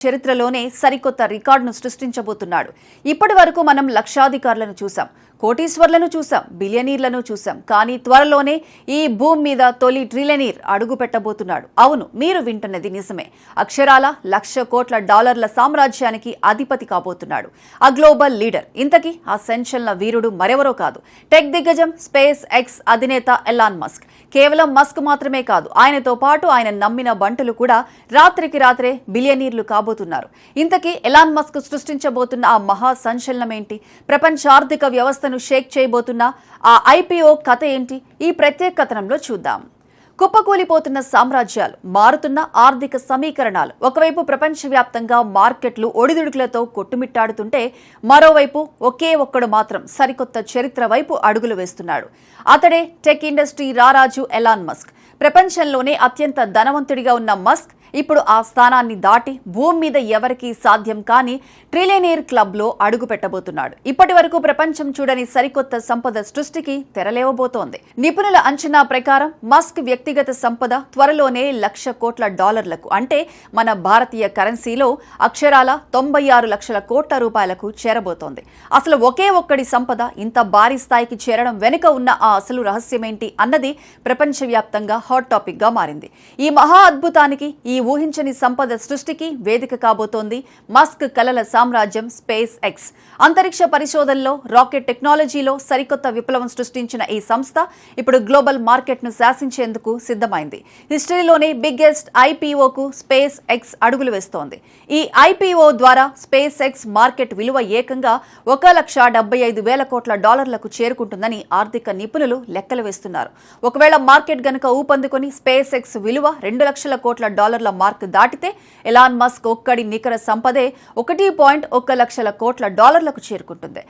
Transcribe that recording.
చరిత్రలోనే సరికొత్త రికార్డును సృష్టించబోతున్నాడు. ఇప్పటి వరకు మనం లక్షాధికారులను చూసాం, కోటీశ్వర్లను చూసాం, బిలియనీర్లను చూసాం. కానీ త్వరలోనే ఈ భూమి మీద తొలి ట్రిలియనీర్ అడుగు పెట్టబోతున్నాడు. అవును, మీరు వింటున్నది నిజమే. అక్షరాల $1,00,00,000 సామ్రాజ్యానికి అధిపతి కాబోతున్నాడు. ఆ గ్లోబల్ లీడర్. ఇంతకీ ఆ సంచలన వీరుడు మరెవరో కాదు, టెక్ దిగ్గజం స్పేస్ ఎక్స్ అధినేత ఎలాన్ మస్క్. కేవలం మస్క్ మాత్రమే కాదు, ఆయనతో పాటు ఆయన నమ్మిన బంటులు కూడా రాత్రికి రాత్రే బిలియనీర్లు కాబోతున్నారు. ఇంతకీ ఎలాన్ మస్క్ సృష్టించబోతున్న ఆ మహా సంచలనం ఏంటి? ప్రపంచ ఆర్థిక వ్యవస్థను షేక్ చేయబోతున్న ఆ ఐపీఓ కథ ఏంటి? ఈ ప్రత్యేక కథనంలో చూద్దాం. కుప్పకూలిపోతున్న సామ్రాజ్యాలు, మారుతున్న ఆర్థిక సమీకరణాలు. ఒకవైపు ప్రపంచవ్యాప్తంగా మార్కెట్లు ఒడిదుడుకులతో కొట్టుమిట్టాడుతుంటే, మరోవైపు ఒకే ఒక్కడు మాత్రం సరికొత్త చరిత్ర వైపు అడుగులు వేస్తున్నాడు. అతడే టెక్ ఇండస్ట్రీ రారాజు ఎలాన్ మస్క్. ప్రపంచంలోనే అత్యంత ధనవంతుడిగా ఉన్న మస్క్ ఇప్పుడు ఆ స్థానాన్ని దాటి భూమి మీద ఎవరికీ సాధ్యం కాని ట్రిలియనీర్ క్లబ్లో అడుగు పెట్టబోతున్నాడు. ఇప్పటి వరకు ప్రపంచం చూడని సరికొత్త సంపద సృష్టికి తెరలేవబోతోంది. నిపుణుల అంచనా ప్రకారం మస్క్ వ్యక్తిగత సంపద త్వరలోనే $1,00,00,000 అంటే మన భారతీయ కరెన్సీలో అక్షరాల 96 లక్షల కోట్ల రూపాయలకు చేరబోతోంది. అసలు ఒకే ఒక్కడి సంపద ఇంత భారీ స్థాయికి చేరడం వెనుక ఉన్న ఆ అసలు రహస్యమేంటి అన్నది ప్రపంచవ్యాప్తంగా హాట్ టాపిక్ గా మారింది. ఈ మహా అద్భుతానికి, ఈ ఊహించని సంపద సృష్టికి వేదిక కాబోతోంది మస్క్ కలల సామ్రాజ్యం స్పేస్ ఎక్స్. అంతరిక్ష పరిశోధనలో, రాకెట్ టెక్నాలజీలో సరికొత్త విప్లవం సృష్టించిన ఈ సంస్థ ఇప్పుడు గ్లోబల్ మార్కెట్ ను శాసించేందుకు సిద్ధమైంది. హిస్టరీలోనే బిగ్గెస్ట్ ఐపీఓకు స్పేస్ ఎక్స్ అడుగులు వేస్తోంది. ఈ ఐపీఓ ద్వారా స్పేస్ ఎక్స్ మార్కెట్ విలువ ఏకంగా $1,75,000,00,000 చేరుకుంటుందని ఆర్థిక నిపుణులు లెక్కలు వేస్తున్నారు. ఒకవేళ మార్కెట్ గనుక ఊపందుకొని స్పేస్ ఎక్స్ విలువ $2,00,00,000 మార్క్ దాటితే ఎలాన్ మస్క్ ఒక్కడి నికర సంపదే $1.1 లక్షల కోట్ల చేరుకుంటుంది.